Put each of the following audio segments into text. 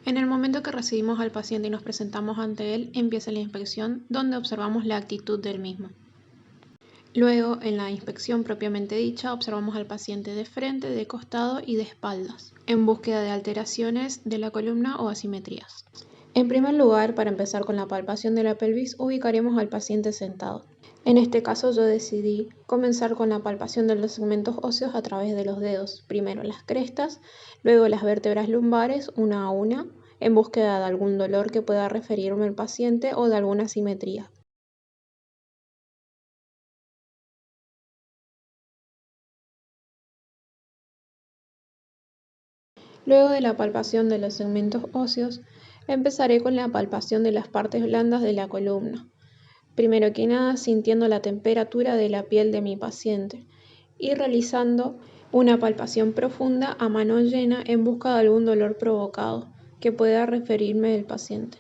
En el momento que recibimos al paciente y nos presentamos ante él, empieza la inspección, donde observamos la actitud del mismo. Luego, en la inspección propiamente dicha, observamos al paciente de frente, de costado y de espaldas, en búsqueda de alteraciones de la columna o asimetrías. En primer lugar, para empezar con la palpación de la pelvis, ubicaremos al paciente sentado. En este caso yo decidí comenzar con la palpación de los segmentos óseos a través de los dedos, primero las crestas, luego las vértebras lumbares una a una, en búsqueda de algún dolor que pueda referirme al paciente o de alguna asimetría. Luego de la palpación de los segmentos óseos, empezaré con la palpación de las partes blandas de la columna. Primero que nada, sintiendo la temperatura de la piel de mi paciente y realizando una palpación profunda a mano llena en busca de algún dolor provocado que pueda referirme del paciente.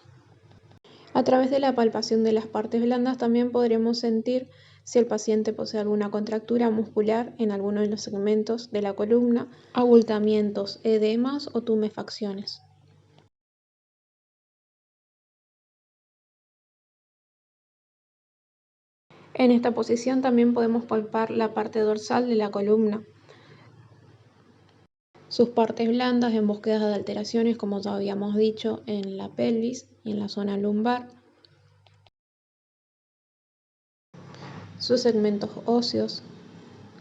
A través de la palpación de las partes blandas también podremos sentir si el paciente posee alguna contractura muscular en alguno de los segmentos de la columna, abultamientos, edemas o tumefacciones. En esta posición también podemos palpar la parte dorsal de la columna, sus partes blandas en búsqueda de alteraciones, como ya habíamos dicho, en la pelvis y en la zona lumbar, sus segmentos óseos,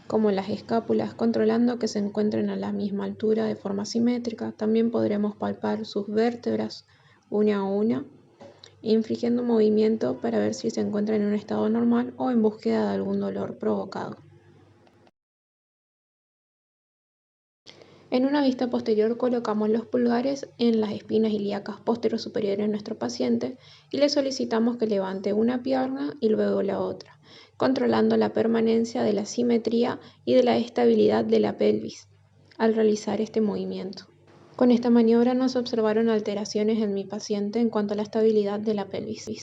como las escápulas, controlando que se encuentren a la misma altura de forma simétrica. También podremos palpar sus vértebras una a una, infligiendo movimiento para ver si se encuentran en un estado normal o en búsqueda de algún dolor provocado. En una vista posterior colocamos los pulgares en las espinas ilíacas posterior-superiores de nuestro paciente y le solicitamos que levante una pierna y luego la otra, controlando la permanencia de la simetría y de la estabilidad de la pelvis al realizar este movimiento. Con esta maniobra no se observaron alteraciones en mi paciente en cuanto a la estabilidad de la pelvis.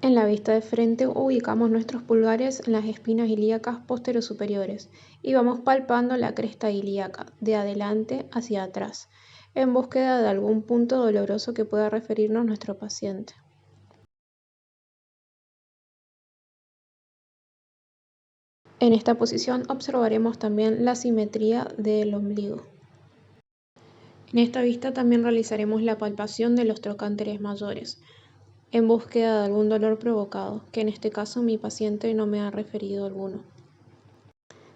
En la vista de frente ubicamos nuestros pulgares en las espinas ilíacas posterior-superiores y vamos palpando la cresta ilíaca de adelante hacia atrás, en búsqueda de algún punto doloroso que pueda referirnos nuestro paciente. En esta posición observaremos también la simetría del ombligo. En esta vista también realizaremos la palpación de los trocánteres mayores, en búsqueda de algún dolor provocado, que en este caso mi paciente no me ha referido alguno.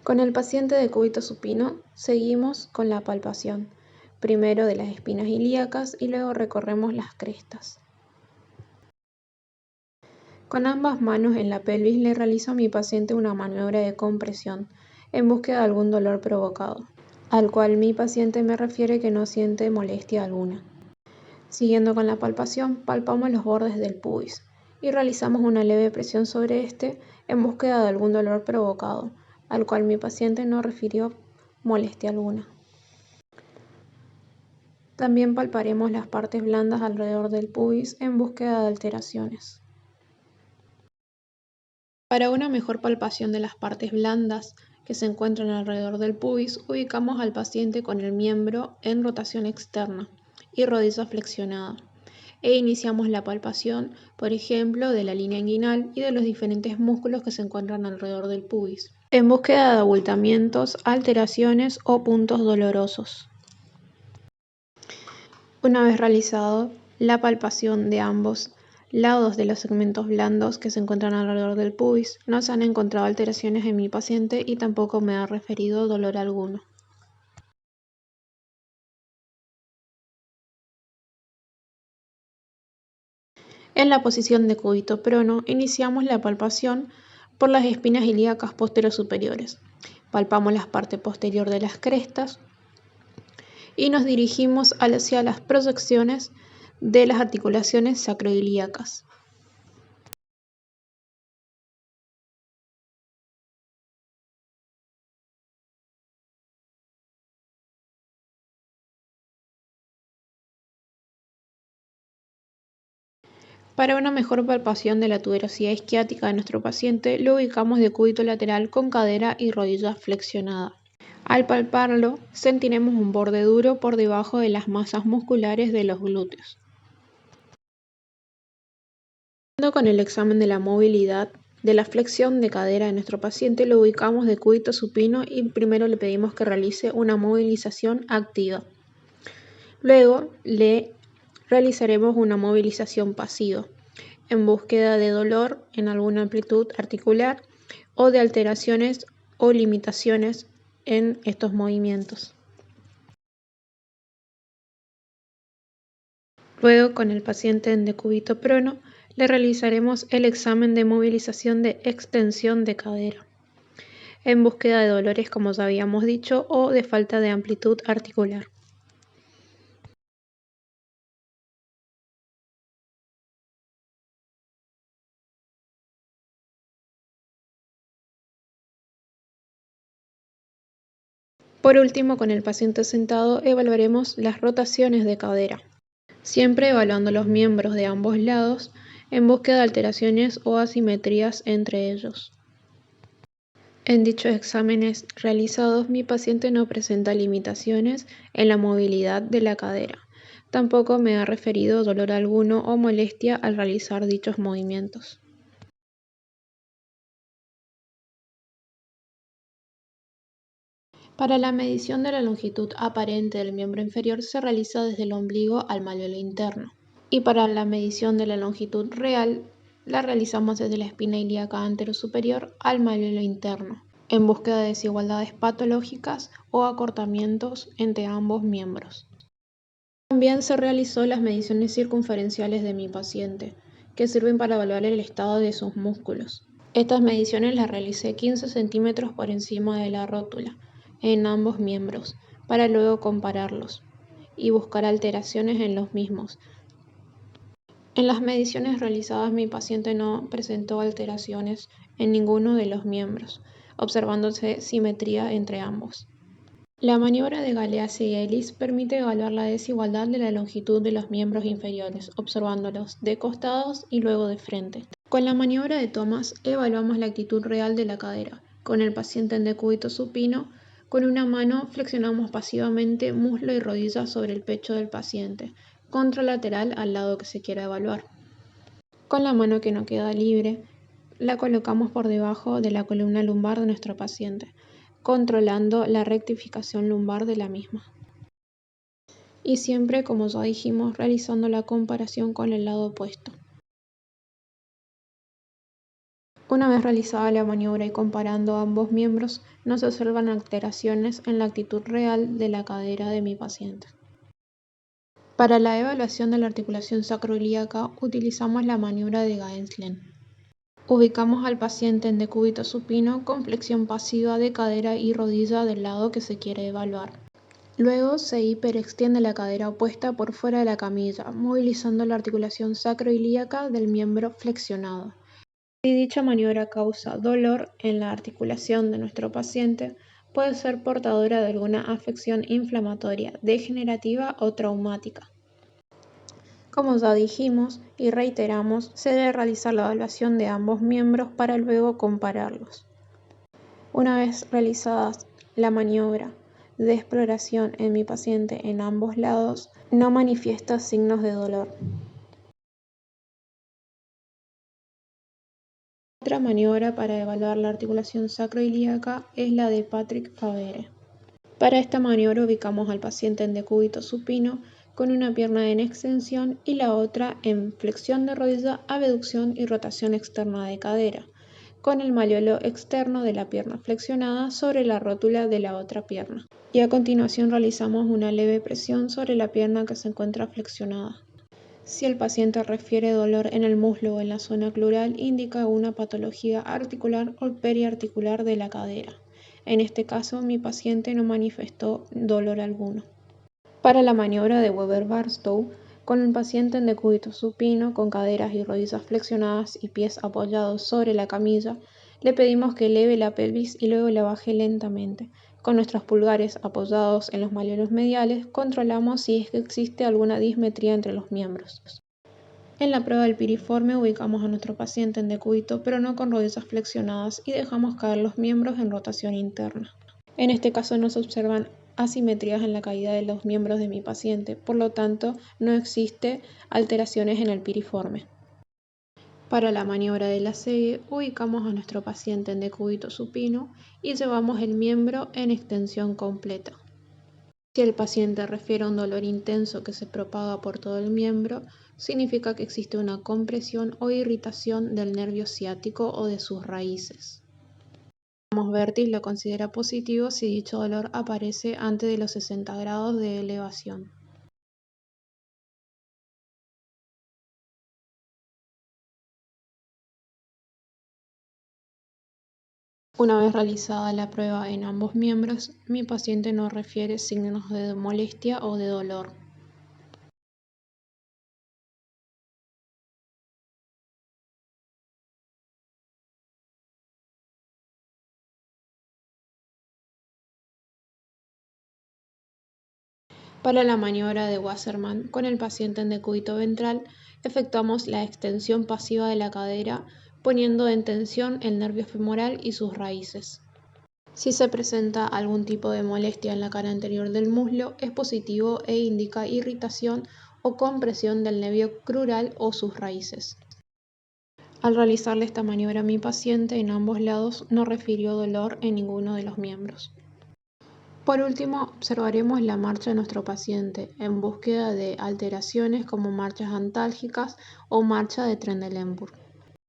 Con el paciente de cúbito supino seguimos con la palpación, primero de las espinas ilíacas y luego recorremos las crestas. Con ambas manos en la pelvis le realizo a mi paciente una maniobra de compresión en búsqueda de algún dolor provocado, al cual mi paciente me refiere que no siente molestia alguna. Siguiendo con la palpación, palpamos los bordes del pubis y realizamos una leve presión sobre este en búsqueda de algún dolor provocado, al cual mi paciente no refirió molestia alguna. También palparemos las partes blandas alrededor del pubis en búsqueda de alteraciones. Para una mejor palpación de las partes blandas que se encuentran alrededor del pubis, ubicamos al paciente con el miembro en rotación externa y rodilla flexionada, e iniciamos la palpación, por ejemplo, de la línea inguinal y de los diferentes músculos que se encuentran alrededor del pubis, en búsqueda de abultamientos, alteraciones o puntos dolorosos. Una vez realizado la palpación de ambos lados de los segmentos blandos que se encuentran alrededor del pubis, no se han encontrado alteraciones en mi paciente y tampoco me ha referido dolor alguno. En la posición de cúbito prono, iniciamos la palpación por las espinas ilíacas posterior-superiores. Palpamos la parte posterior de las crestas y nos dirigimos hacia las proyecciones de las articulaciones sacroiliacas. Para una mejor palpación de la tuberosidad isquiática de nuestro paciente, lo ubicamos de cúbito lateral con cadera y rodilla flexionada. Al palparlo, sentiremos un borde duro por debajo de las masas musculares de los glúteos. Con el examen de la movilidad de la flexión de cadera de nuestro paciente, lo ubicamos de cúbito supino y primero le pedimos que realice una movilización activa. Luego le realizaremos una movilización pasiva en búsqueda de dolor en alguna amplitud articular o de alteraciones o limitaciones en estos movimientos. Luego, con el paciente en decúbito prono, le realizaremos el examen de movilización de extensión de cadera, en búsqueda de dolores, como ya habíamos dicho, o de falta de amplitud articular. Por último, con el paciente sentado, evaluaremos las rotaciones de cadera, siempre evaluando los miembros de ambos lados en búsqueda de alteraciones o asimetrías entre ellos. En dichos exámenes realizados, mi paciente no presenta limitaciones en la movilidad de la cadera. Tampoco me ha referido dolor alguno o molestia al realizar dichos movimientos. Para la medición de la longitud aparente del miembro inferior se realiza desde el ombligo al malleolo interno. Y para la medición de la longitud real la realizamos desde la espina ilíaca anterosuperior al malleolo interno, en búsqueda de desigualdades patológicas o acortamientos entre ambos miembros. También se realizó las mediciones circunferenciales de mi paciente, que sirven para evaluar el estado de sus músculos. Estas mediciones las realicé 15 centímetros por encima de la rótula, en ambos miembros, para luego compararlos y buscar alteraciones en los mismos. En las mediciones realizadas mi paciente no presentó alteraciones en ninguno de los miembros, observándose simetría entre ambos. La maniobra de Galeazzi y Ellis permite evaluar la desigualdad de la longitud de los miembros inferiores, observándolos de costados y luego de frente. Con la maniobra de Thomas evaluamos la actitud real de la cadera. Con el paciente en decúbito supino, con una mano flexionamos pasivamente muslo y rodilla sobre el pecho del paciente, contralateral al lado que se quiera evaluar. Con la mano que no queda libre, la colocamos por debajo de la columna lumbar de nuestro paciente, controlando la rectificación lumbar de la misma. Y siempre, como ya dijimos, realizando la comparación con el lado opuesto. Una vez realizada la maniobra y comparando ambos miembros, no se observan alteraciones en la actitud real de la cadera de mi paciente. Para la evaluación de la articulación sacroiliaca utilizamos la maniobra de Gaenslen. Ubicamos al paciente en decúbito supino con flexión pasiva de cadera y rodilla del lado que se quiere evaluar. Luego se hiperextiende la cadera opuesta por fuera de la camilla, movilizando la articulación sacroiliaca del miembro flexionado. Si dicha maniobra causa dolor en la articulación de nuestro paciente, puede ser portadora de alguna afección inflamatoria, degenerativa o traumática. Como ya dijimos y reiteramos, se debe realizar la evaluación de ambos miembros para luego compararlos. Una vez realizada la maniobra de exploración en mi paciente en ambos lados, no manifiesta signos de dolor. Otra maniobra para evaluar la articulación sacroiliaca es la de Patrick Favere. Para esta maniobra ubicamos al paciente en decúbito supino con una pierna en extensión y la otra en flexión de rodilla, abducción y rotación externa de cadera, con el malleolo externo de la pierna flexionada sobre la rótula de la otra pierna. Y a continuación realizamos una leve presión sobre la pierna que se encuentra flexionada. Si el paciente refiere dolor en el muslo o en la zona clural, indica una patología articular o periarticular de la cadera. En este caso, mi paciente no manifestó dolor alguno. Para la maniobra de Weber-Barstow, con el paciente en decúbito supino, con caderas y rodillas flexionadas y pies apoyados sobre la camilla, le pedimos que eleve la pelvis y luego la baje lentamente. Con nuestros pulgares apoyados en los malleolos mediales, controlamos si es que existe alguna dismetría entre los miembros. En la prueba del piriforme ubicamos a nuestro paciente en decúbito, pero no con rodillas flexionadas, y dejamos caer los miembros en rotación interna. En este caso no se observan asimetrías en la caída de los miembros de mi paciente, por lo tanto no existe alteraciones en el piriforme. Para la maniobra de la segue, ubicamos a nuestro paciente en decúbito supino y llevamos el miembro en extensión completa. Si el paciente refiere a un dolor intenso que se propaga por todo el miembro, significa que existe una compresión o irritación del nervio ciático o de sus raíces. Vertis lo considera positivo si dicho dolor aparece antes de los 60 grados de elevación. Una vez realizada la prueba en ambos miembros, mi paciente no refiere signos de molestia o de dolor. Para la maniobra de Wassermann con el paciente en decúbito ventral, efectuamos la extensión pasiva de la cadera poniendo en tensión el nervio femoral y sus raíces. Si se presenta algún tipo de molestia en la cara anterior del muslo, es positivo e indica irritación o compresión del nervio crural o sus raíces. Al realizarle esta maniobra a mi paciente en ambos lados no refirió dolor en ninguno de los miembros. Por último, observaremos la marcha de nuestro paciente en búsqueda de alteraciones como marchas antálgicas o marcha de Trendelenburg.